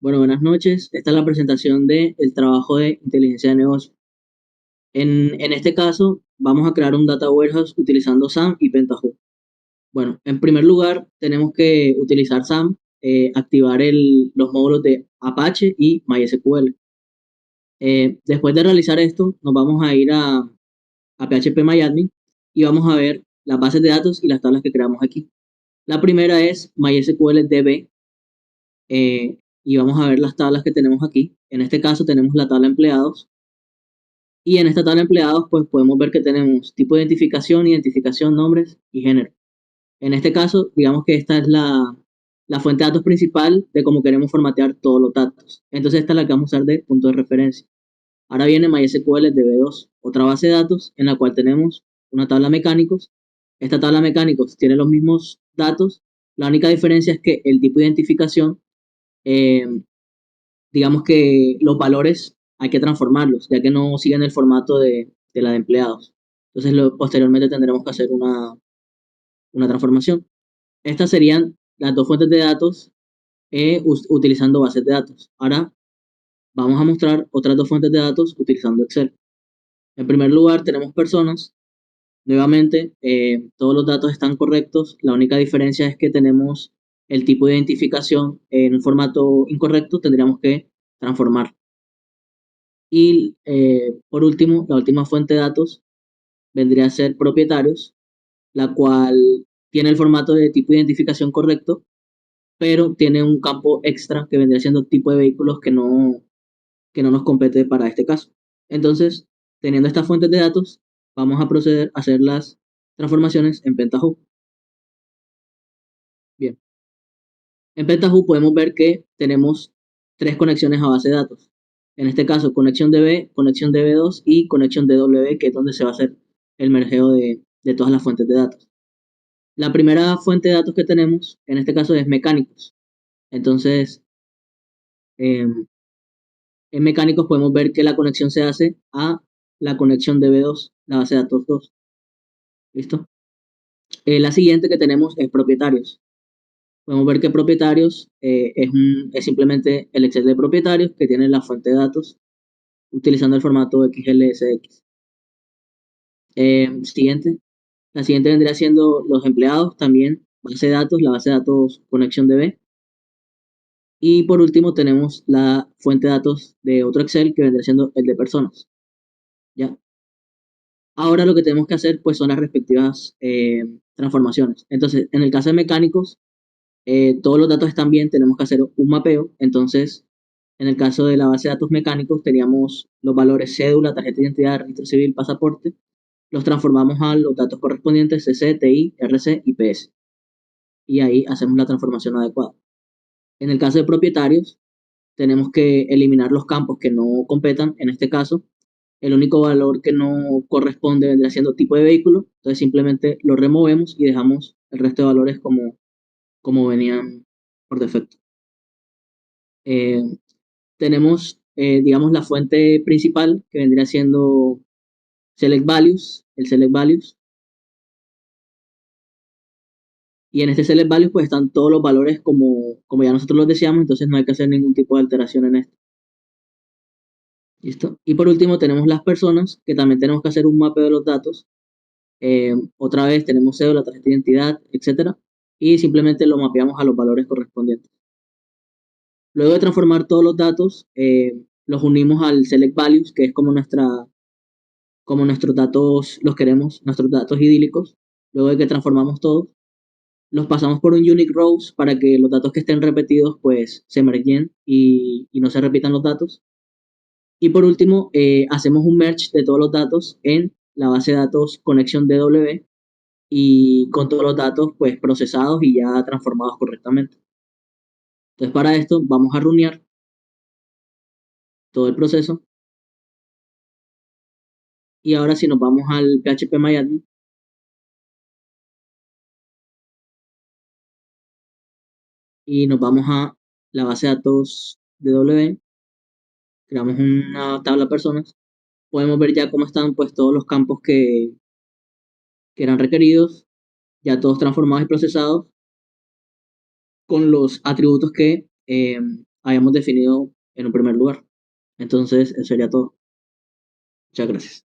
Bueno, buenas noches. Esta es la presentación del trabajo de inteligencia de negocio. En este caso, vamos a crear un data warehouse utilizando SAM y Pentaho. Bueno, en primer lugar, tenemos que utilizar SAM, activar los módulos de Apache y MySQL. Después de realizar esto, nos vamos a ir a PHP y vamos a ver las bases de datos y las tablas que creamos aquí. La primera es MySQL DB, y vamos a ver las tablas que tenemos aquí. En este caso tenemos la tabla empleados. Y en esta tabla de empleados, pues podemos ver que tenemos tipo de identificación, nombres y género. En este caso, digamos que esta es la fuente de datos principal de cómo queremos formatear todos los datos. Entonces esta es la que vamos a usar de punto de referencia. Ahora viene MySQL DB2, otra base de datos en la cual tenemos una tabla mecánicos. Esta tabla mecánicos tiene los mismos datos. La única diferencia es que el tipo de identificación, eh, digamos que los valores hay que transformarlos, ya que no siguen el formato de la de empleados. Entonces, posteriormente tendremos que hacer una transformación. Estas serían las dos fuentes de datos utilizando bases de datos. Ahora vamos a mostrar otras dos fuentes de datos utilizando Excel. En primer lugar, tenemos personas. Nuevamente, todos los datos están correctos. La única diferencia es que tenemos el tipo de identificación en un formato incorrecto. Tendríamos que transformar. Y por último, la última fuente de datos vendría a ser propietarios, la cual tiene el formato de tipo de identificación correcto, pero tiene un campo extra que vendría siendo tipo de vehículos que no nos compete para este caso. Entonces, teniendo estas fuentes de datos, vamos a proceder a hacer las transformaciones en Pentaho. Bien, en Pentaho podemos ver que tenemos tres conexiones a base de datos. En este caso, conexión DB, conexión DB2 y conexión DW, que es donde se va a hacer el mergeo de todas las fuentes de datos. La primera fuente de datos que tenemos, en este caso, es mecánicos. Entonces, en mecánicos podemos ver que la conexión se hace a la conexión DB2, la base de datos 2. ¿Listo? La siguiente que tenemos es propietarios. Podemos ver que propietarios es simplemente el Excel de propietarios que tiene la fuente de datos utilizando el formato XLSX. Siguiente. La siguiente vendría siendo los empleados, también base de datos, la base de datos conexión DB. Y por último tenemos la fuente de datos de otro Excel que vendría siendo el de personas. ¿Ya? Ahora lo que tenemos que hacer pues son las respectivas transformaciones. Entonces, en el caso de mecánicos, todos los datos están bien, tenemos que hacer un mapeo. Entonces, en el caso de la base de datos mecánicos, teníamos los valores cédula, tarjeta de identidad, registro civil, pasaporte. Los transformamos a los datos correspondientes CC, TI, RC y PS. Y ahí hacemos la transformación adecuada. En el caso de propietarios, tenemos que eliminar los campos que no competan. En este caso, el único valor que no corresponde vendría siendo tipo de vehículo. Entonces simplemente lo removemos y dejamos el resto de valores como venían por defecto. Eh, tenemos, digamos, la fuente principal que vendría siendo Select Values, el Select Values. Y en este Select Values pues están todos los valores como ya nosotros los deseamos, entonces no hay que hacer ningún tipo de alteración en esto. ¿Listo? Y por último tenemos las personas, que también tenemos que hacer un mapeo de los datos. Otra vez tenemos cédula, tarjeta de identidad, etcétera. Y simplemente lo mapeamos a los valores correspondientes. Luego de transformar todos los datos, los unimos al select values, que es como nuestros datos los queremos, nuestros datos idílicos. Luego de que transformamos todos, los pasamos por un unique rows para que los datos que estén repetidos pues se mergeen y no se repitan los datos. Y por último, hacemos un merge de todos los datos en la base de datos conexión DW y con todos los datos pues procesados y ya transformados correctamente. Entonces para esto vamos a runear todo el proceso y ahora si nos vamos al PHP y nos vamos a la base de datos de W, creamos una tabla personas, podemos ver ya cómo están pues todos los campos que eran requeridos, ya todos transformados y procesados con los atributos que hayamos definido en un primer lugar. Entonces, eso sería todo. Muchas gracias.